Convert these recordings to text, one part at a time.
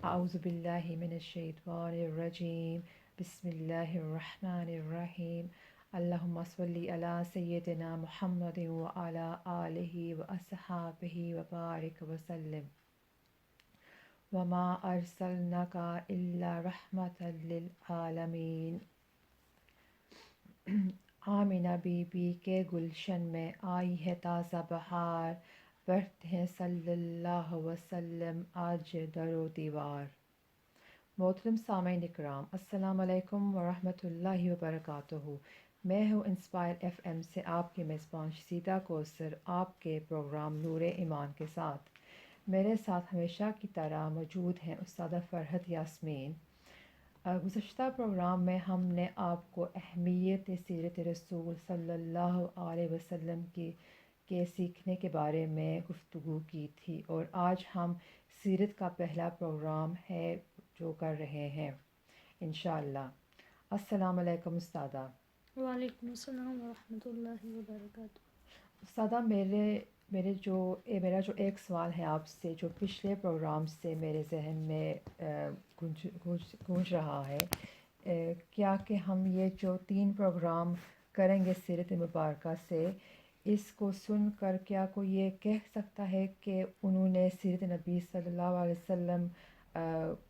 اعوذ باللہ من الشیطان الرجیم بسم اللہ الرحمن الرحیم اللہم صلی علی سیدنا محمد وعلی آلہ واصحابہ وبارک وسلم وما ارسلناک الا رحمتا للعالمین۔ آمنہ بی بی کے گلشن میں آئی ہے تازہ بہار، بڑھتے ہیں صلی اللہ وسلم آج در و دیوار۔ محترم سامعین اکرام، السلام علیکم ورحمۃ اللہ وبرکاتہ۔ میں ہوں انسپائر ایف ایم سے آپ کی میزبان شسیدہ کوثر، آپ کے پروگرام نور ایمان کے ساتھ۔ میرے ساتھ ہمیشہ کی طرح موجود ہیں استادہ فرحت یاسمین۔ گزشتہ پروگرام میں ہم نے آپ کو اہمیت سیرت رسول صلی اللہ علیہ وسلم کے سیکھنے کے بارے میں گفتگو کی تھی، اور آج ہم سیرت کا پہلا پروگرام ہے جو کر رہے ہیں انشاءاللہ۔ السلام علیکم استادہ۔ وعلیکم السلام ورحمۃ اللہ وبرکاتہ۔ استادہ، میرا جو ایک سوال ہے آپ سے، جو پچھلے پروگرام سے میرے ذہن میں گونج رہا ہے، کیا کہ ہم یہ جو 3 پروگرام کریں گے سیرت مبارکہ سے، اس کو سن کر کیا کوئی یہ کہہ سکتا ہے کہ انہوں نے سیرت نبی صلی اللہ علیہ وسلم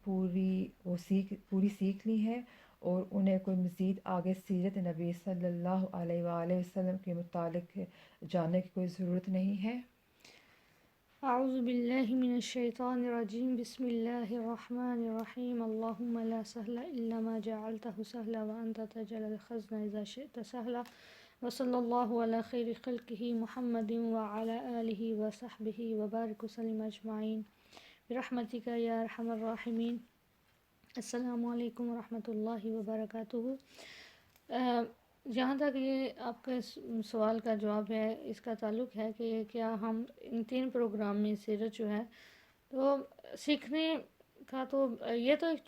پوری سیکھ لی ہے، اور انہیں کوئی مزید آگے سیرت نبی صلی اللہ علیہ وآلہ وسلم کے متعلق جاننے کی کوئی ضرورت نہیں ہے؟ اعوذ باللہ من الشیطان الرجیم، بسم اللہ الرحمن الرحیم، اللہم لا سہل الا ما جعلتہ سہلا وانت تجعل الحزن اذا شئت سہلا، وصلی اللہ علی خیر خلقہ محمد وعلی آلہ وصحبہ وبارک وسلم اجمعین برحمتک یا ارحم الراحمین۔ السلام علیکم ورحمۃ اللہ وبرکاتہ۔ جہاں تک یہ آپ کا سوال کا جواب ہے، اس کا تعلق ہے کہ کیا ہم ان 3 پروگرام میں سیرت جو ہے تو سیکھنے کا، تو یہ تو ایک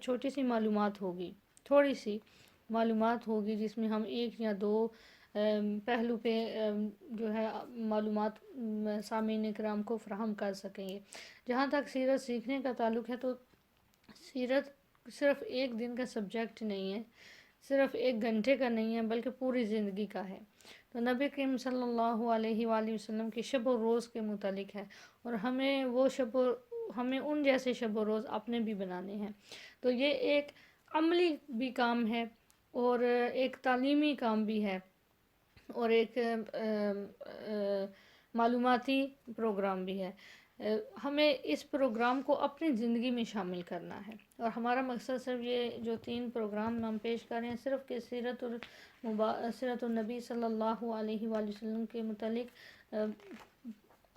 چھوٹی سی معلومات ہوگی، تھوڑی سی معلومات ہوگی جس میں ہم 1 یا 2 پہلو پہ جو ہے معلومات سامعین کرام کو فراہم کر سکیں گے۔ جہاں تک سیرت سیکھنے کا تعلق ہے، تو سیرت صرف 1 دن کا سبجیکٹ نہیں ہے، صرف 1 گھنٹے کا نہیں ہے، بلکہ پوری زندگی کا ہے۔ تو نبی کریم صلی اللہ علیہ وآلہ وسلم کی شب و روز کے متعلق ہے، اور ہمیں ان جیسے شب و روز اپنے بھی بنانے ہیں۔ تو یہ ایک عملی بھی کام ہے، اور ایک تعلیمی کام بھی ہے، اور ایک معلوماتی پروگرام بھی ہے۔ ہمیں اس پروگرام کو اپنی زندگی میں شامل کرنا ہے، اور ہمارا مقصد صرف یہ جو 3 پروگرام ہم پیش کر رہے ہیں، صرف کہ سیرت النبی صلی اللہ علیہ وآلہ وسلم کے متعلق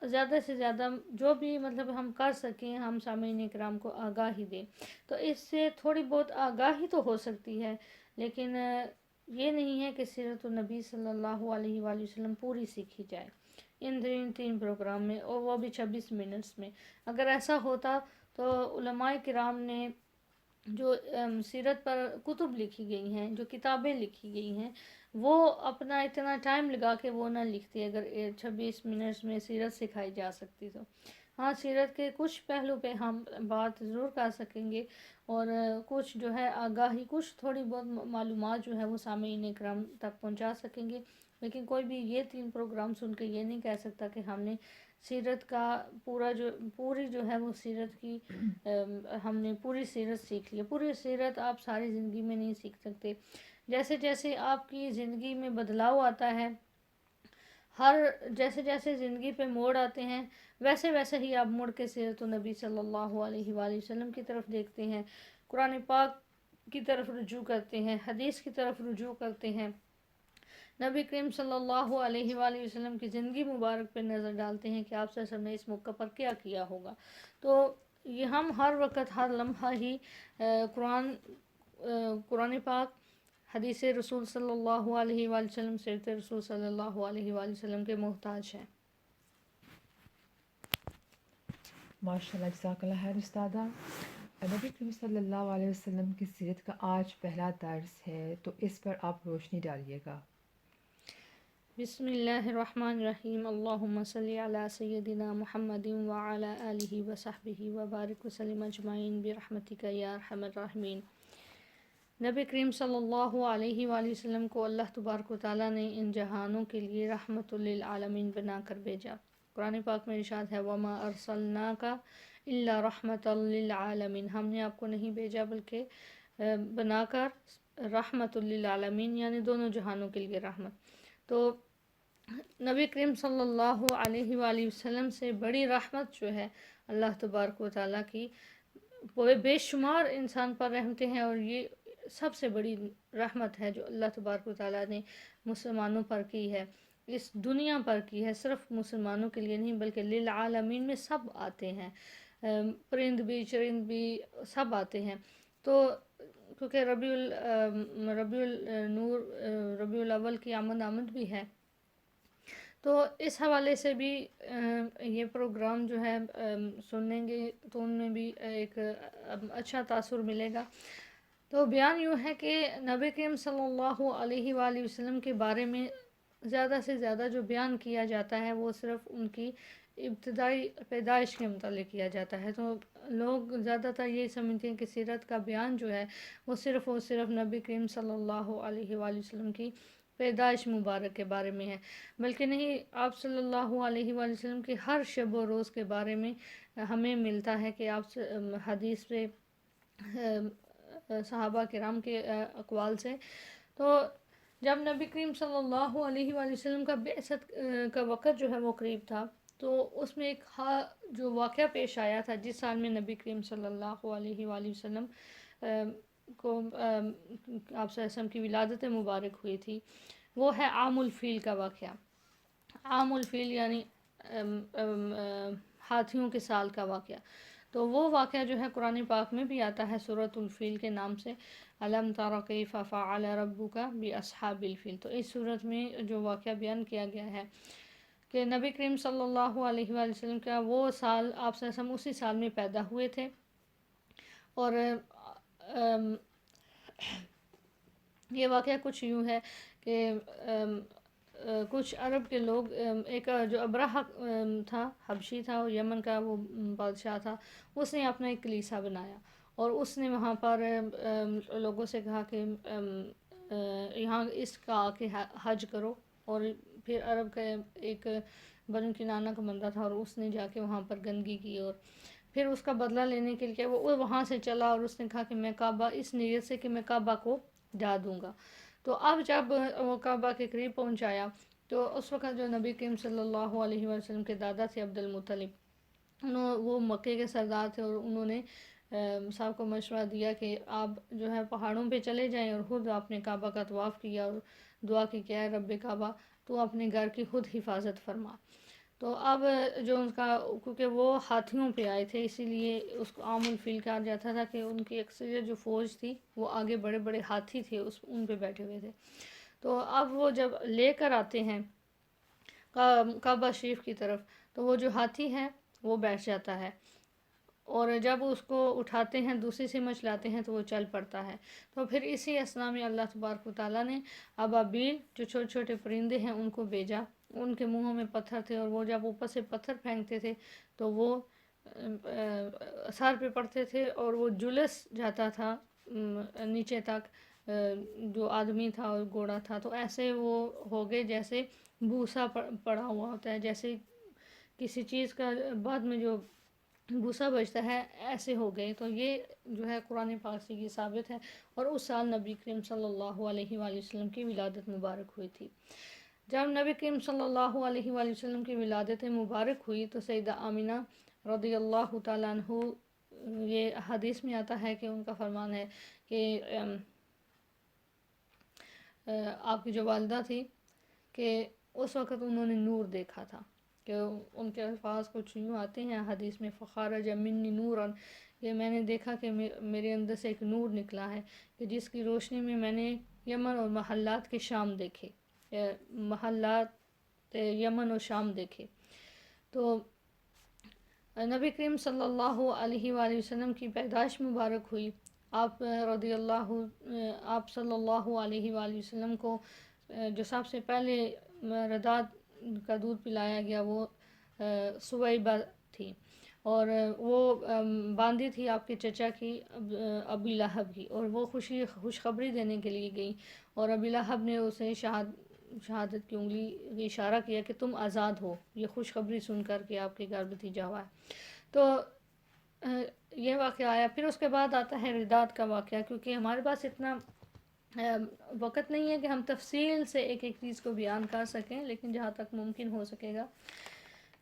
زیادہ سے زیادہ جو بھی ہم کر سکیں، ہم سامعین کرام کو آگاہی دیں۔ تو اس سے تھوڑی بہت آگاہی تو ہو سکتی ہے، لیکن یہ نہیں ہے کہ سیرت النبی صلی اللہ علیہ وآلہ وسلم پوری سیکھی جائے ان 3 پروگرام میں، اور وہ بھی 26 منٹس میں۔ اگر ایسا ہوتا تو علماء کرام نے جو سیرت پر کتب لکھی گئی ہیں، جو کتابیں لکھی گئی ہیں، وہ اپنا اتنا ٹائم لگا کے وہ نہ لکھتی اگر 26 منٹس میں سیرت سکھائی جا سکتی تو۔ ہاں، سیرت کے کچھ پہلو پہ ہم بات ضرور کر سکیں گے، اور کچھ جو ہے آگاہی، کچھ تھوڑی بہت معلومات جو ہے وہ سامعین کرام تک پہنچا سکیں گے، لیکن کوئی بھی یہ 3 پروگرام سن کے یہ نہیں کہہ سکتا کہ ہم نے سیرت کا پوری جو ہے وہ سیرت کی ہم نے پوری سیرت سیکھ لی۔ پوری سیرت آپ ساری زندگی میں نہیں سیکھ سکتے۔ جیسے جیسے آپ کی زندگی میں بدلاؤ آتا ہے، جیسے جیسے زندگی پہ موڑ آتے ہیں، ویسے ویسے ہی آپ مڑ کے سیرت النبی صلی اللہ علیہ وآلہ وسلم کی طرف دیکھتے ہیں، قرآن پاک کی طرف رجوع کرتے ہیں، حدیث کی طرف رجوع کرتے ہیں، نبی کریم صلی اللہ علیہ وآلہ وسلم کی زندگی مبارک پہ نظر ڈالتے ہیں کہ آپ صلی اللہ علیہ وسلم نے اس موقع پر کیا کیا ہوگا۔ تو یہ ہم ہر وقت، ہر لمحہ ہی قرآن پاک، حدیث رسول صلی اللہ علیہ وآلہ وسلم، سیرت رسول صلی اللہ علیہ وآلہ وسلم کے محتاج ہیں۔ ماشاء اللہ، جزاک اللہ خیر استادہ۔ نبی کریم صلی اللہ علیہ وسلم کی سیرت کا آج پہلا درس ہے، تو اس پر آپ روشنی ڈالیے گا۔ بسم اللہ الرحمن الرحیم اللہم صلی علی سیدنا محمد وعلی آلہ وصحبہ وبارک وسلم اجمعین برحمتک یا ارحم الراحمین۔ نبی کریم صلی اللہ علیہ وآلہ وسلم کو اللہ تبارک و تعالیٰ نے ان جہانوں کے لیے رحمت للعالمین بنا کر بھیجا۔ قرآن پاک میں ارشاد ہے وَمَا أَرْسَلْنَاكَ إِلَّا رَحْمَةً لِلْعَالَمِينَ، ہم نے آپ کو نہیں بھیجا بلکہ بنا کر رحمت للعالمین یعنی دونوں جہانوں کے لیے رحمت۔ تو نبی کریم صلی اللہ علیہ وآلہ وسلم سے بڑی رحمت جو ہے اللہ تبارک و تعالیٰ کی، وہ بے شمار انسان پر رحمتیں ہیں، اور یہ سب سے بڑی رحمت ہے جو اللہ تبارک و تعالیٰ نے مسلمانوں پر کی ہے، اس دنیا پر کی ہے، صرف مسلمانوں کے لیے نہیں بلکہ للعالمین میں سب آتے ہیں، پرند بھی چرند بھی سب آتے ہیں۔ تو کیونکہ ربیع النور ربیع الاول کی آمد بھی ہے، تو اس حوالے سے بھی یہ پروگرام جو ہے سنیں گے تو ان میں بھی ایک اچھا تاثر ملے گا۔ تو بیان یوں ہے کہ نبی کریم صلی اللہ علیہ وآلہ وسلم کے بارے میں زیادہ سے زیادہ جو بیان کیا جاتا ہے وہ صرف ان کی ابتدائی پیدائش کے متعلق کیا جاتا ہے۔ تو لوگ زیادہ تر یہ سمجھتے ہیں کہ سیرت کا بیان جو ہے وہ صرف نبی کریم صلی اللہ علیہ وآلہ وسلم کی پیدائش مبارک کے بارے میں ہے، بلکہ نہیں، آپ صلی اللہ علیہ وآلہ وسلم کے ہر شب و روز کے بارے میں ہمیں ملتا ہے کہ آپ حدیث سے صحابہ کرام کے اقوال سے۔ تو جب نبی کریم صلی اللہ علیہ وآلہ وسلم کا بعثت کا وقت جو ہے وہ قریب تھا، تو اس میں ایک جو واقعہ پیش آیا تھا جس سال میں نبی کریم صلی اللہ علیہ وآلہ وسلم کو آپ صلی اللہ علیہ وسلم کی ولادت مبارک ہوئی تھی، وہ ہے عام الفیل کا واقعہ۔ عام الفیل یعنی ہاتھیوں کے سال کا واقعہ۔ تو وہ واقعہ جو ہے قرآن پاک میں بھی آتا ہے سورۃ الفیل کے نام سے، أَلَمْ تَرَ كَيْفَ فَعَلَ رَبُّكَ بِأَصْحَابِ الْفِيلِ۔ تو اس صورت میں جو واقعہ بیان کیا گیا ہے کہ نبی کریم صلی اللہ علیہ وآلہ وسلم کا وہ سال، آپ صلی اللہ علیہ وسلم اسی سال میں پیدا ہوئے تھے، اور یہ واقعہ کچھ یوں ہے کہ کچھ عرب کے لوگ، ایک جو ابرہہ تھا، حبشی تھا اور یمن کا وہ بادشاہ تھا، اس نے اپنا ایک کلیسا بنایا، اور اس نے وہاں پر لوگوں سے کہا کہ یہاں اس کا آ کے حج کرو، اور پھر عرب کا ایک بنو کنانہ کا بندہ تھا، اور اس نے جا کے وہاں پر گندگی کی، اور پھر اس کا بدلہ لینے کے لیے وہ وہاں سے چلا، اور اس نے کہا کہ میں کعبہ، اس نیت سے کہ میں کعبہ کو ڈا دوں گا۔ تو اب جب وہ کعبہ کے قریب پہنچایا تو اس وقت جو نبی کریم صلی اللہ علیہ وسلم کے دادا تھے عبد المطلب، وہ مکے کے سردار تھے، اور انہوں نے صاحب کو مشورہ دیا کہ آپ جو ہے پہاڑوں پہ چلے جائیں، اور خود آپ نے کعبہ کا طواف کیا اور دعا کی کہ اے رب کعبہ تو اپنے گھر کی خود حفاظت فرما۔ تو اب جو ان کا، کیونکہ وہ ہاتھیوں پہ آئے تھے اسی لیے اس کو عام الفیل کہا جاتا تھا، کہ ان کی اکثریت جو فوج تھی وہ آگے بڑے بڑے ہاتھی تھے ان پہ بیٹھے ہوئے تھے۔ تو اب وہ جب لے کر آتے ہیں کعبہ شریف کی طرف، تو وہ جو ہاتھی ہے وہ بیٹھ جاتا ہے، اور جب اس کو اٹھاتے ہیں دوسری سمت لاتے ہیں تو وہ چل پڑتا ہے۔ تو پھر اسی اسنا میں اللہ تبارک و تعالیٰ نے ابابیل جو چھوٹے چھوٹے پرندے ہیں ان کو بھیجا، ان کے منہوں میں پتھر تھے، اور وہ جب اوپر سے پتھر پھینکتے تھے تو وہ سر پہ پڑتے تھے، اور وہ جلس جاتا تھا نیچے تک، جو آدمی تھا اور گھوڑا تھا، تو ایسے وہ ہو گئے جیسے بھوسا پڑا ہوا ہوتا ہے، جیسے کسی چیز کا بعد میں جو بھوسا بچتا ہے ایسے ہو گئے۔ تو یہ جو ہے قرآن پاک سے یہ ثابت ہے، اور اس سال نبی کریم صلی اللہ علیہ وآلہ وسلم کی ولادت مبارک ہوئی تھی۔ جب نبی کریم صلی اللہ علیہ وآلہ وسلم کی ولادت مبارک ہوئی تو سیدہ آمینہ رضی اللہ تعالیٰ عنہ، یہ حدیث میں آتا ہے کہ ان کا فرمان ہے کہ آپ کی جو والدہ تھی کہ اس وقت انہوں نے نور دیکھا تھا، کہ ان کے الفاظ کچھ یوں آتے ہیں حدیث میں فخارج منی نوراً، کہ میں نے دیکھا کہ میرے اندر سے ایک نور نکلا ہے، کہ جس کی روشنی میں میں نے یمن اور محلات کے شام دیکھے، محلات یمن اور شام دیکھے۔ تو نبی کریم صلی اللہ علیہ وآلہ وسلم کی پیدائش مبارک ہوئی، آپ صلی اللہ علیہ وآلہ وسلم کو جو سب سے پہلے رضاعت کا دودھ پلایا گیا وہ سویبہ تھی، اور وہ باندھی تھی آپ کے چچا کی ابی لہب کی، اور وہ خوشخبری دینے کے لیے گئی، اور ابی لہب نے اسے شہادت کی انگلی کی اشارہ کیا کہ تم آزاد ہو، یہ خوشخبری سن کر کے آپ کے گھر بھتیجا ہوا ہے۔ تو یہ واقعہ آیا۔ پھر اس کے بعد آتا ہے رداد کا واقعہ، کیونکہ ہمارے پاس اتنا وقت نہیں ہے کہ ہم تفصیل سے ایک ایک چیز کو بیان کر سکیں، لیکن جہاں تک ممکن ہو سکے گا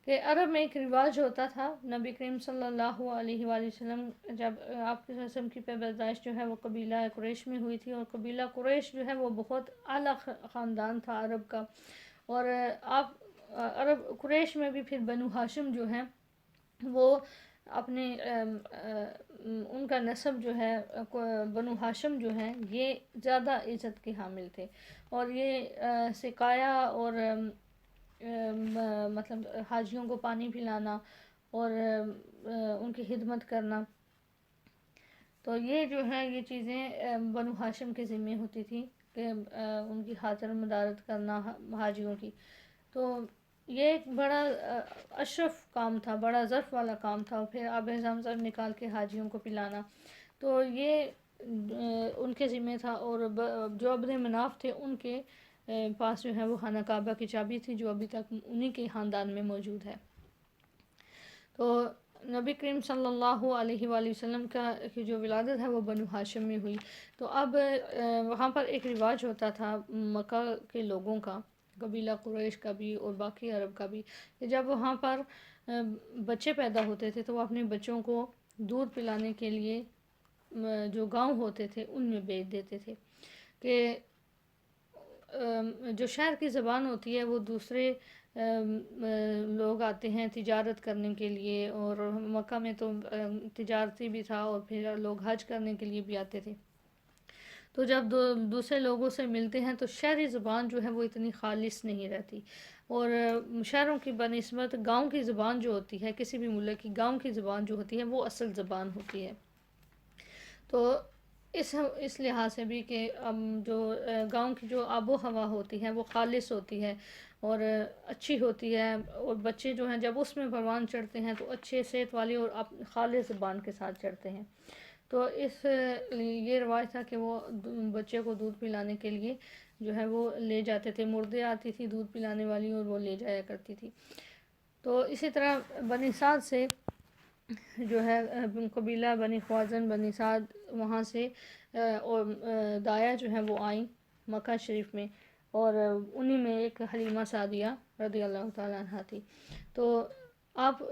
کہ عرب میں ایک رواج ہوتا تھا، نبی کریم صلی اللہ علیہ وآلہ وسلم جب آپ کے وسلم کی پیدائش جو ہے وہ قبیلہ قریش میں ہوئی تھی، اور قبیلہ قریش جو ہے وہ بہت اعلیٰ خاندان تھا عرب کا، اور آپ عرب قریش میں بھی پھر بنو ہاشم جو ہیں وہ اپنے ان کا نسب جو ہے بنو ہاشم جو ہیں یہ زیادہ عزت کے حامل تھے، اور یہ سقایا اور مطلب حاجیوں کو پانی پلانا اور ان کی خدمت کرنا، تو یہ جو ہے یہ چیزیں بنو ہاشم کے ذمہ ہوتی تھی کہ ان کی خاطر مدارت کرنا حاجیوں کی۔ تو یہ ایک بڑا اشرف کام تھا، بڑا ظرف والا کام تھا، اور پھر آب زمزم نکال کے حاجیوں کو پلانا، تو یہ ان کے ذمہ تھا۔ اور جو عبد مناف تھے ان کے پاس جو ہے وہ خانہ کعبہ کی چابی تھی، جو ابھی تک انہی کے خاندان میں موجود ہے۔ تو نبی کریم صلی اللہ علیہ وآلہ وسلم کی جو ولادت ہے وہ بنو ہاشم میں ہوئی۔ تو اب وہاں پر ایک رواج ہوتا تھا مکہ کے لوگوں کا، قبیلہ قریش کا بھی اور باقی عرب کا بھی، کہ جب وہاں پر بچے پیدا ہوتے تھے تو وہ اپنے بچوں کو دودھ پلانے کے لیے جو گاؤں ہوتے تھے ان میں بھیج دیتے تھے، کہ جو شہر کی زبان ہوتی ہے وہ دوسرے لوگ آتے ہیں تجارت کرنے کے لیے، اور مکہ میں تو تجارتی بھی تھا، اور پھر لوگ حج کرنے کے لیے بھی آتے تھے، تو جب دوسرے لوگوں سے ملتے ہیں تو شہری زبان جو ہے وہ اتنی خالص نہیں رہتی، اور شہروں کی بنسبت گاؤں کی زبان جو ہوتی ہے، کسی بھی ملک کی گاؤں کی زبان جو ہوتی ہے وہ اصل زبان ہوتی ہے۔ تو اس لحاظ سے بھی کہ جو گاؤں کی جو آب و ہوا ہوتی ہے وہ خالص ہوتی ہے اور اچھی ہوتی ہے، اور بچے جو ہیں جب اس میں پروان چڑھتے ہیں تو اچھے صحت والی اور خالص زبان کے ساتھ چڑھتے ہیں۔ تو یہ رواج تھا کہ وہ بچے کو دودھ پلانے کے لیے جو ہے وہ لے جاتے تھے، مردے آتی تھی دودھ پلانے والی اور وہ لے جایا کرتی تھی۔ تو اسی طرح بنی سعد سے جو ہے قبیلہ بنی خوازن بنی سعد وہاں سے اور دایا جو ہیں وہ آئیں مکہ شریف میں، اور انہی میں ایک حلیمہ سعدیہ رضی اللہ تعالیٰ عنہ تھی۔ تو آپ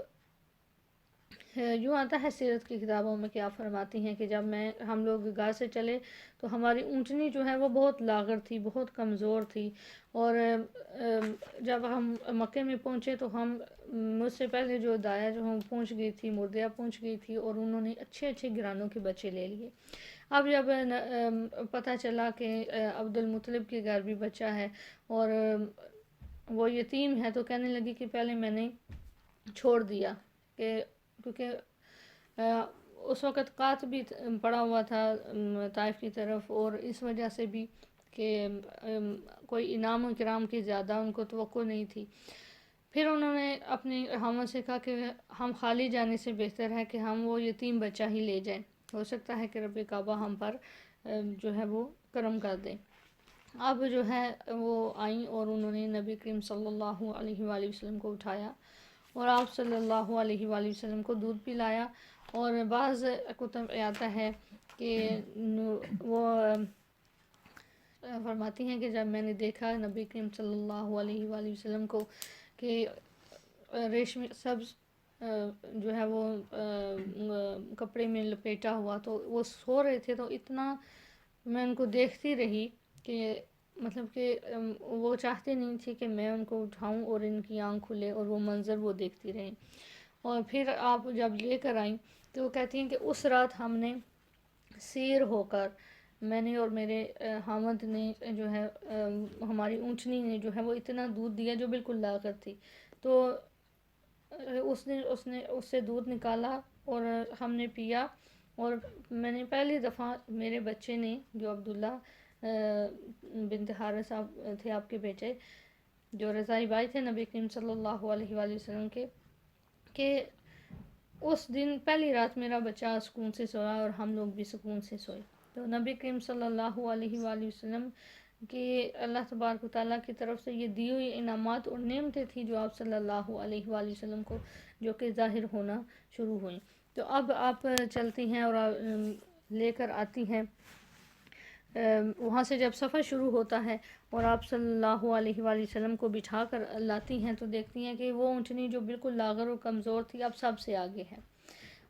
یوں آتا ہے سیرت کی کتابوں میں کہ آپ فرماتی ہیں کہ جب ہم لوگ گھر سے چلے تو ہماری اونٹنی جو ہے وہ بہت لاغر تھی، بہت کمزور تھی، اور جب ہم مکے میں پہنچے تو مجھ سے پہلے جو دایا جو ہم پہنچ گئی تھی، مردیا پہنچ گئی تھی، اور انہوں نے اچھے اچھے گرانوں کے بچے لے لیے۔ اب جب پتہ چلا کہ عبد المطلب کے گھر بھی بچہ ہے اور وہ یتیم ہے، تو کہنے لگی کہ پہلے میں نے چھوڑ دیا، کیونکہ اس وقت قات بھی پڑا ہوا تھا طائف کی طرف، اور اس وجہ سے بھی کہ کوئی انعام و اکرام کی زیادہ ان کو توقع نہیں تھی۔ پھر انہوں نے اپنی ہموں سے کہا کہ ہم خالی جانے سے بہتر ہے کہ ہم وہ یتیم بچہ ہی لے جائیں، ہو سکتا ہے کہ رب کعبہ ہم پر جو ہے وہ کرم کر دے۔ اب جو ہے وہ آئیں اور انہوں نے نبی کریم صلی اللہ علیہ وآلہ وسلم کو اٹھایا اور آپ صلی اللہ علیہ وآلہ وسلم کو دودھ پلایا، اور بعض کتب آتا ہے کہ وہ فرماتی ہیں کہ جب میں نے دیکھا نبی کریم صلی اللہ علیہ وآلہ وسلم کو کہ ریشمی سبز جو ہے وہ کپڑے میں لپیٹا ہوا، تو وہ سو رہے تھے، تو اتنا میں ان کو دیکھتی رہی کہ مطلب کہ وہ چاہتے نہیں تھی کہ میں ان کو اٹھاؤں اور ان کی آنکھ کھلے اور وہ منظر وہ دیکھتی رہیں۔ اور پھر آپ جب لے کر آئیں تو وہ کہتی ہیں کہ اس رات ہم نے سیر ہو کر، میں نے اور میرے حامد نے جو ہے ہماری اونٹنی نے جو ہے وہ اتنا دودھ دیا جو بالکل لاغر تھی، تو اس نے اس سے دودھ نکالا اور ہم نے پیا، اور میں نے پہلی دفعہ میرے بچے نے جو عبداللہ بنت حارث صاحب تھے آپ کے بیٹے، جو رضائی بھائی تھے نبی کریم صلی اللہ علیہ وآلہ وسلم کے، کہ اس دن پہلی رات میرا بچہ سکون سے سویا اور ہم لوگ بھی سکون سے سوئے۔ تو نبی کریم صلی اللہ علیہ وآلہ وسلم کہ اللہ تبارک و تعالیٰ کی طرف سے یہ دی ہوئی انعامات اور نعمتیں تھیں جو آپ صلی اللہ علیہ وآلہ وسلم کو جو کہ ظاہر ہونا شروع ہوئیں۔ تو اب آپ چلتی ہیں اور لے کر آتی ہیں، وہاں سے جب سفر شروع ہوتا ہے اور آپ صلی اللہ علیہ وآلہ وسلم کو بٹھا کر لاتی ہیں تو دیکھتی ہیں کہ وہ اونٹنی جو بالکل لاغر اور کمزور تھی اب سب سے آگے ہے۔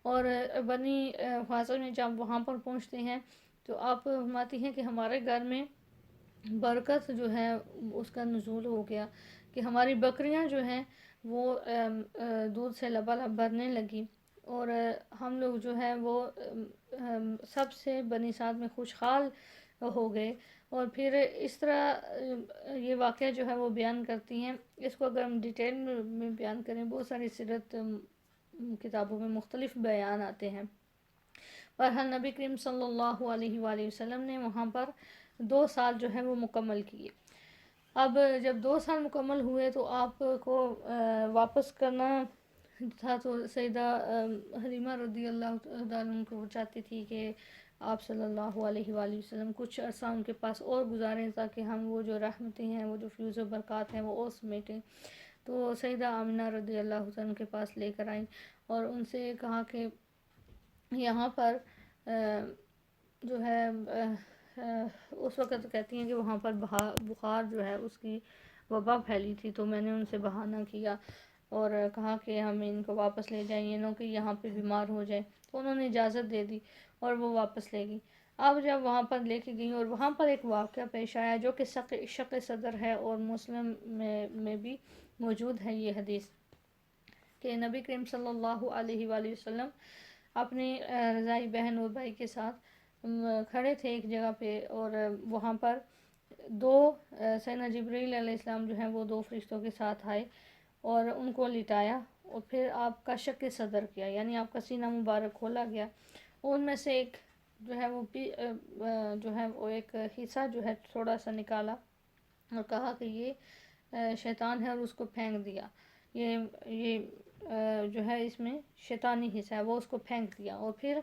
اور بنی حوازن میں جب وہاں پر پہنچتے ہیں تو آپ فرماتی ہیں کہ ہمارے گھر میں برکت جو ہے اس کا نزول ہو گیا، کہ ہماری بکریاں جو ہیں وہ دودھ سے لبالب بھرنے لگی، اور ہم لوگ جو ہے وہ سب سے بنی سعد میں خوشحال ہو گئے۔ اور پھر اس طرح یہ واقعہ جو ہے وہ بیان کرتی ہیں۔ اس کو اگر ہم ڈیٹیل میں بیان کریں، بہت ساری سیرت کتابوں میں مختلف بیان آتے ہیں۔ بہرحال نبی کریم صلی اللہ علیہ وآلہ وسلم نے وہاں پر 2 سال جو ہے وہ مکمل کیے۔ اب جب 2 سال مکمل ہوئے تو آپ کو واپس کرنا تھا، تو سیدہ حلیمہ رضی اللہ تعالیٰ عنہ کو چاہتی تھی کہ آپ صلی اللہ علیہ وآلہ وسلم کچھ عرصہ ان کے پاس اور گزاریں تاکہ ہم وہ جو رحمتیں ہیں، وہ جو فیوز و برکات ہیں وہ اور سمیٹیں۔ تو سیدہ آمنہ رضی اللہ عنہ کے پاس لے کر آئیں اور ان سے کہا کہ یہاں پر جو ہے اس وقت کہتی ہیں کہ وہاں پر بخار جو ہے اس کی وبا پھیلی تھی، تو میں نے ان سے بہانہ کیا اور کہا کہ ہم ان کو واپس لے جائیں، یہ نہ کہ یہاں پہ بیمار ہو جائے، تو انہوں نے اجازت دے دی اور وہ واپس لے گئی۔ اب جب وہاں پر لے کے گئیں اور وہاں پر ایک واقعہ پیش آیا جو کہ شق صدر ہے اور مسلم میں بھی موجود ہے یہ حدیث، کہ نبی کریم صلی اللہ علیہ وآلہ وسلم اپنی رضائی بہن اور بھائی کے ساتھ کھڑے تھے ایک جگہ پہ، اور وہاں پر 2 سیدنا جبرائیل علیہ السلام جو ہیں وہ 2 فرشتوں کے ساتھ آئے اور ان کو لٹایا اور پھر آپ کا شق صدر کیا، یعنی آپ کا سینہ مبارک کھولا گیا۔ ان میں سے ایک جو ہے وہ جو ہے وہ ایک حصہ جو ہے تھوڑا سا نکالا اور کہا کہ یہ شیطان ہے اور اس کو پھینک دیا، یہ جو ہے اس میں شیطانی حصہ ہے، وہ اس کو پھینک دیا۔ اور پھر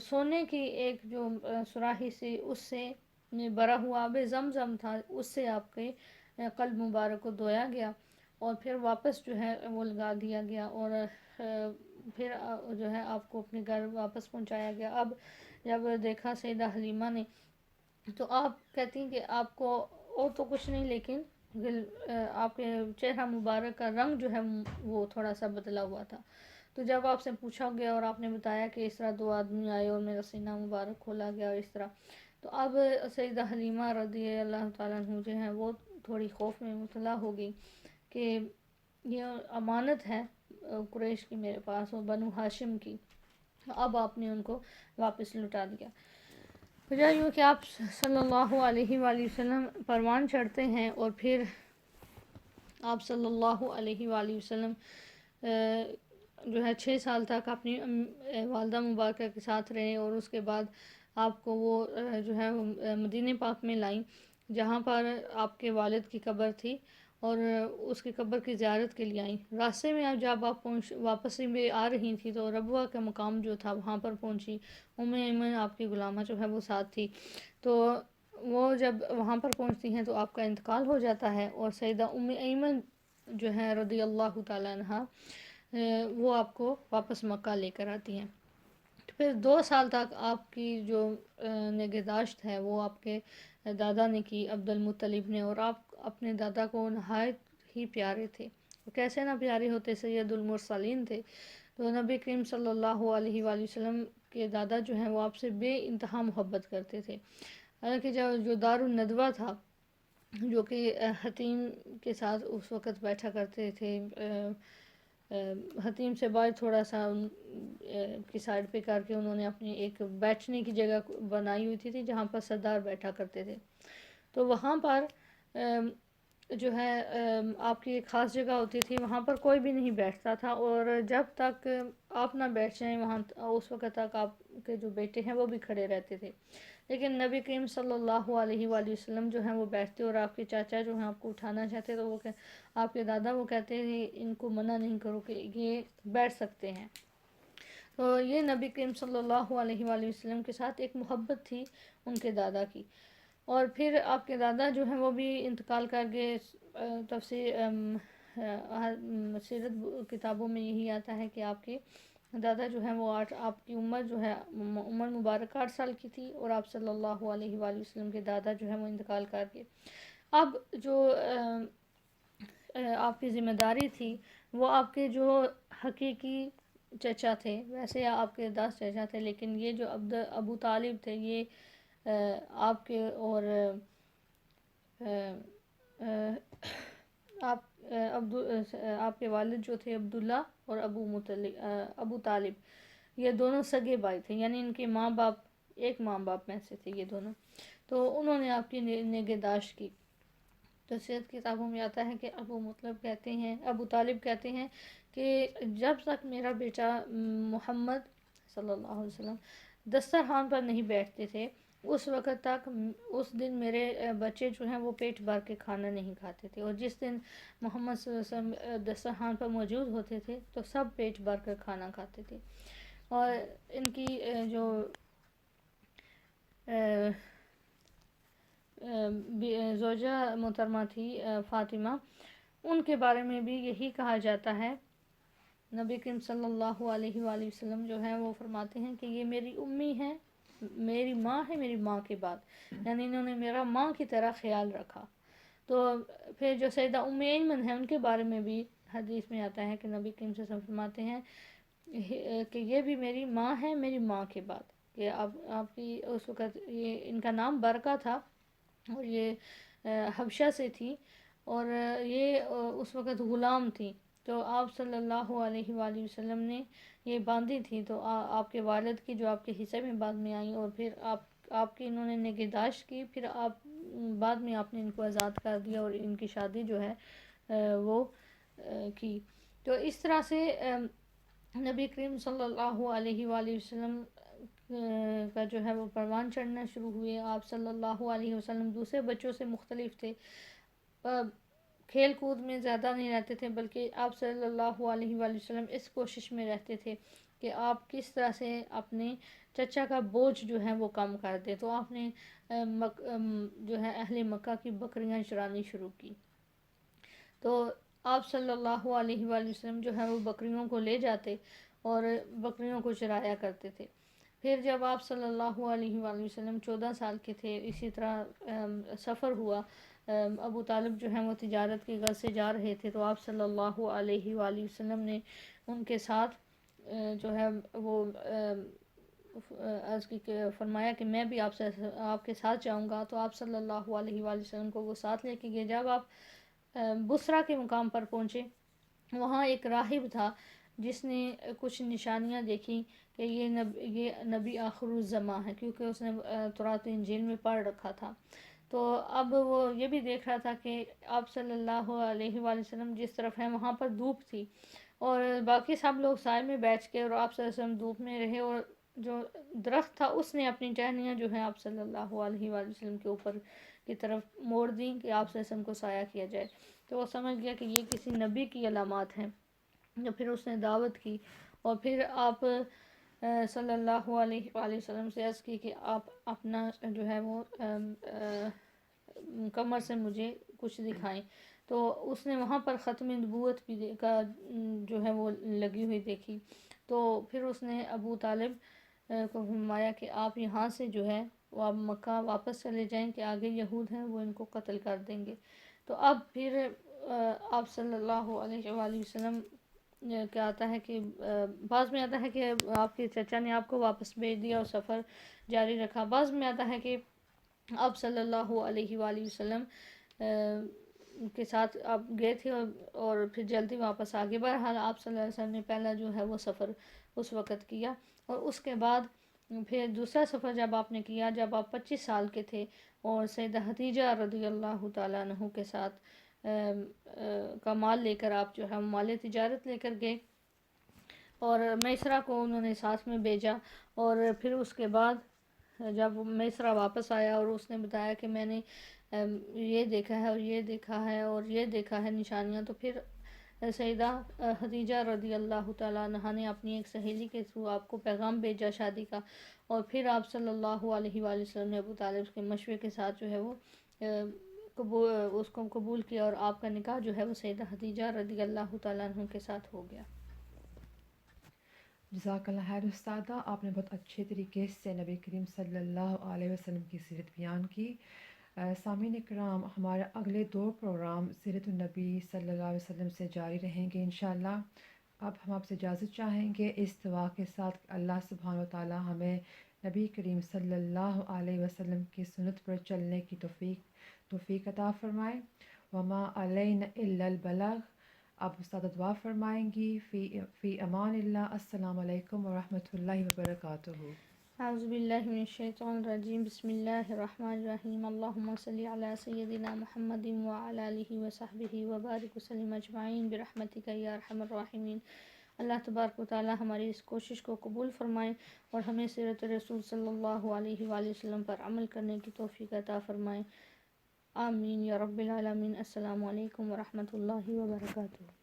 سونے کی ایک جو سراحی سی اس سے بھرا ہوا آب زمزم تھا، اس سے آپ کے قلب مبارک کو دھویا گیا اور پھر واپس جو ہے وہ لگا دیا گیا، اور پھر جو ہے آپ کو اپنے گھر واپس پہنچایا گیا۔ اب جب دیکھا سیدہ حلیمہ نے تو آپ کہتی ہیں کہ آپ کو اور تو کچھ نہیں، لیکن آپ کے چہرہ مبارک کا رنگ جو ہے وہ تھوڑا سا بدلا ہوا تھا۔ تو جب آپ سے پوچھا گیا اور آپ نے بتایا کہ اس طرح 2 آدمی آئے اور میرا سینہ مبارک کھولا گیا اور اس طرح، تو اب سیدہ حلیمہ رضی اللہ تعالیٰ عنہ جو ہیں وہ تھوڑی خوف میں مبتلا ہو گئی کہ یہ امانت ہے قریش کی میرے پاس اور بنو ہاشم کی، اب آپ نے ان کو واپس لوٹا دیا۔ وجہ یوں کہ آپ صلی اللہ علیہ وآلہ وسلم پروان چڑھتے ہیں اور پھر آپ صلی اللہ علیہ وآلہ وسلم جو ہے 6 سال تک اپنی والدہ مبارکہ کے ساتھ رہے، اور اس کے بعد آپ کو وہ جو ہے مدینہ پاک میں لائیں جہاں پر آپ کے والد کی قبر تھی، اور اس کی قبر کی زیارت کے لیے آئیں۔ راستے میں جب آپ واپسی میں آ رہی تھی تو ربوہ کا مقام جو تھا وہاں پر پہنچی، ایمن آپ کی غلامہ جو ہے وہ ساتھ تھی، تو وہ جب وہاں پر پہنچتی ہیں تو آپ کا انتقال ہو جاتا ہے، اور سیدہ ایمن جو ہے رضی اللہ تعالیٰ عنہ وہ آپ کو واپس مکہ لے کر آتی ہیں۔ پھر 2 سال تک آپ کی جو نگہداشت ہے وہ آپ کے دادا نے کی، عبد المطلب نے، اور آپ اپنے دادا کو نہایت ہی پیارے تھے۔ کیسے نہ پیارے ہوتے، سید المرسلین تھے۔ تو نبی کریم صلی اللہ علیہ وآلہ وسلم کے دادا جو ہیں وہ آپ سے بے انتہا محبت کرتے تھے، حالانکہ جو دار الندوہ تھا جو کہ حتیم کے ساتھ اس وقت بیٹھا کرتے تھے، حتیم سے باہر تھوڑا سا کی سائڈ پہ کر کے انہوں نے اپنی ایک بیٹھنے کی جگہ بنائی ہوئی تھی جہاں پر سردار بیٹھا کرتے تھے، تو وہاں پر جو ہے آپ کی ایک خاص جگہ ہوتی تھی، وہاں پر کوئی بھی نہیں بیٹھتا تھا، اور جب تک آپ نہ بیٹھ جائیں وہاں اس وقت تک آپ کے جو بیٹے ہیں وہ بھی کھڑے رہتے تھے۔ لیکن نبی کریم صلی اللہ علیہ وآلہ وسلم جو ہیں وہ بیٹھتے، اور آپ کے چاچا جو ہیں آپ کو اٹھانا چاہتے تو وہ آپ کے دادا وہ کہتے ہیں ان کو منع نہیں کرو کہ یہ بیٹھ سکتے ہیں۔ تو یہ نبی کریم صلی اللہ علیہ وآلہ وسلم کے ساتھ ایک محبت تھی ان کے دادا کی۔ اور پھر آپ کے دادا جو ہیں وہ بھی انتقال کر گئے۔ تفسیر سیرت کتابوں میں یہی آتا ہے کہ آپ کے دادا جو ہیں وہ آپ کی عمر جو ہے عمر مبارک 8 سال کی تھی، اور آپ صلی اللہ علیہ وآلہ وسلم کے دادا جو ہیں وہ انتقال کر گئے۔ اب جو آپ کی ذمہ داری تھی وہ آپ کے جو حقیقی چچا تھے، ویسے آپ کے 10 چچا تھے، لیکن یہ جو ابو طالب تھے یہ آپ کے اور آپ کے والد جو تھے عبداللہ اور ابو طالب، یہ دونوں سگے بھائی تھے، یعنی ان کے ماں باپ ایک ماں باپ میں سے تھے یہ دونوں۔ تو انہوں نے آپ کی نگہداشت کی۔ تو سیرت کتابوں میں آتا ہے کہ ابو طالب کہتے ہیں کہ جب تک میرا بیٹا محمد صلی اللہ علیہ وسلم دسترخوان پر نہیں بیٹھتے تھے اس وقت تک اس دن میرے بچے جو ہیں وہ پیٹ بھر کے کھانا نہیں کھاتے تھے، اور جس دن محمد صلی اللہ علیہ وسلم دسترخوان پر موجود ہوتے تھے تو سب پیٹ بھر کر کھانا کھاتے تھے۔ اور ان کی جو زوجہ محترمہ تھی فاطمہ، ان کے بارے میں بھی یہی کہا جاتا ہے۔ نبی کریم صلی اللہ علیہ وآلہ وسلم جو ہیں وہ فرماتے ہیں کہ یہ میری امی ہے، میری ماں ہے میری ماں کے بعد، یعنی انہوں نے میرا ماں کی طرح خیال رکھا۔ تو پھر جو سیدہ ام ایمن ہیں ان کے بارے میں بھی حدیث میں آتا ہے کہ نبی کریم صلی اللہ علیہ وسلم فرماتے ہیں کہ یہ بھی میری ماں ہے میری ماں کے بعد، کہ آپ کی اس وقت یہ ان کا نام برکہ تھا، اور یہ حبشہ سے تھی، اور یہ اس وقت غلام تھی، تو آپ صلی اللہ علیہ وآلہ وسلم نے یہ باندھی تھی، تو آپ کے والد کی جو آپ کے حصے میں بعد میں آئیں، اور پھر آپ کی انہوں نے نگہداشت کی، پھر بعد میں آپ نے ان کو آزاد کر دیا اور ان کی شادی جو ہے وہ کی۔ تو اس طرح سے نبی کریم صلی اللہ علیہ وآلہ وسلم کا جو ہے وہ پروان چڑھنا شروع ہوئے۔ آپ صلی اللہ علیہ وسلم دوسرے بچوں سے مختلف تھے، کھیل کود میں زیادہ نہیں رہتے تھے، بلکہ آپ صلی اللہ علیہ وآلہ وسلم اس کوشش میں رہتے تھے کہ آپ کس طرح سے اپنے چچا کا بوجھ جو ہے وہ کم کر دے۔ تو آپ نے جو ہے اہل مکہ کی بکریاں چرانی شروع کی۔ تو آپ صلی اللہ علیہ وآلہ وسلم جو ہے وہ بکریوں کو لے جاتے اور بکریوں کو چرایا کرتے تھے۔ پھر جب آپ صلی اللہ علیہ وآلہ وسلم 14 سال کے تھے، اسی طرح سفر ہوا، ابو طالب جو ہیں وہ تجارت کی غرض سے جا رہے تھے، تو آپ صلی اللہ علیہ وآلہ وسلم نے ان کے ساتھ جو ہے وہ فرمایا کہ میں بھی آپ کے ساتھ جاؤں گا، تو آپ صلی اللہ علیہ وآلہ وسلم کو وہ ساتھ لے کے گئے۔ جب آپ بصرہ کے مقام پر پہنچے، وہاں ایک راہب تھا جس نے کچھ نشانیاں دیکھی کہ یہ نبی آخر الزماں ہے، کیونکہ اس نے تورات و انجیل میں پڑھ رکھا تھا۔ تو اب وہ یہ بھی دیکھ رہا تھا کہ آپ صلی اللہ علیہ وآلہ وسلم جس طرف ہیں وہاں پر دھوپ تھی، اور باقی سب لوگ سائے میں بیٹھ کے، اور آپ صلی اللہ علیہ وسلم دھوپ میں رہے، اور جو درخت تھا اس نے اپنی ٹہنیاں جو ہیں آپ صلی اللہ علیہ وآلہ وسلم کے اوپر کی طرف موڑ دیں کہ آپ صلی اللہ علیہ وسلم کو سایہ کیا جائے۔ تو وہ سمجھ گیا کہ یہ کسی نبی کی علامات ہیں، تو پھر اس نے دعوت کی، اور پھر آپ صلی اللہ علیہ وآلہ وسلم سے عرض کی کہ آپ اپنا جو ہے وہ کمر سے مجھے کچھ دکھائیں۔ تو اس نے وہاں پر ختم نبوت بھی کا جو ہے وہ لگی ہوئی دیکھی، تو پھر اس نے ابو طالب کو فرمایا کہ آپ یہاں سے جو ہے وہ آپ مکہ واپس چلے جائیں کہ آگے یہود ہیں وہ ان کو قتل کر دیں گے۔ تو اب پھر آپ صلی اللہ علیہ وآلہ وسلم کیا آتا ہے کہ بعض میں آتا ہے کہ آپ کے چچا نے آپ کو واپس بھیج دیا اور سفر جاری رکھا، بعض میں آتا ہے کہ آپ صلی اللہ علیہ وآلہ وسلم کے ساتھ آپ گئے تھے اور پھر جلدی واپس آگے۔ بہرحال آپ صلی اللہ علیہ وسلم نے پہلا جو ہے وہ سفر اس وقت کیا، اور اس کے بعد پھر دوسرا سفر جب آپ نے کیا جب آپ 25 سال کے تھے، اور سیدہ خدیجہ رضی اللہ تعالیٰ عنہ کے ساتھ کا مال لے کر آپ جو ہے مال تجارت لے کر گئے، اور میسرہ کو انہوں نے ساتھ میں بھیجا، اور پھر اس کے بعد جب میسرہ واپس آیا اور اس نے بتایا کہ میں نے یہ دیکھا ہے اور یہ دیکھا ہے اور یہ دیکھا ہے نشانیاں، تو پھر سیدہ خدیجہ رضی اللہ تعالیٰ عنہا نے اپنی ایک سہیلی کے تھرو آپ کو پیغام بھیجا شادی کا، اور پھر آپ صلی اللہ علیہ وآلہ وسلم نے ابو طالب کے مشورے کے ساتھ جو ہے وہ اس کو قبول کیا، اور آپ کا نکاح جو ہے وہ سیدہ خدیجہ رضی اللہ تعالیٰ عنہ کے ساتھ ہو گیا۔ جزاک اللہ خیر استادہ، آپ نے بہت اچھے طریقے سے نبی کریم صلی اللہ علیہ وسلم کی سیرت بیان کی۔ سامعین اکرام، ہمارے اگلے 2 پروگرام سیرت النبی صلی اللہ علیہ وسلم سے جاری رہیں گے انشاءاللہ۔ اب ہم آپ سے اجازت چاہیں گے اس دعا کے ساتھ کہ اللہ سبحانہ وتعالی ہمیں نبی کریم صلی اللہ علیہ وسلم کی سنت پر چلنے کی توفیق عطا فرمائے۔ وما علینا الا البلاغ۔ اب استاد دعا فرمائیں گی۔ فی امان اللہ۔ السلام علیکم ورحمۃ اللہ وبرکاتہ۔ اعوذ باللہ من الشیطان الرجیم، بسم اللہ الرحمن الرحیم، اللہم صلی علی سیدنا محمد وعلی آلہ وصحبہ وبارک وسلم اجمعین برحمتک یا ارحم الراحمین۔ اللہ تبارک و تعالی ہماری اس کوشش کو قبول فرمائے اور ہمیں سیرت رسول صلی اللہ علیہ وآلہ وسلم پر عمل کرنے کی توفیق عطا فرمائے، آمین یا رب العالمین۔ السلام علیکم ورحمۃ اللہ وبرکاتہ۔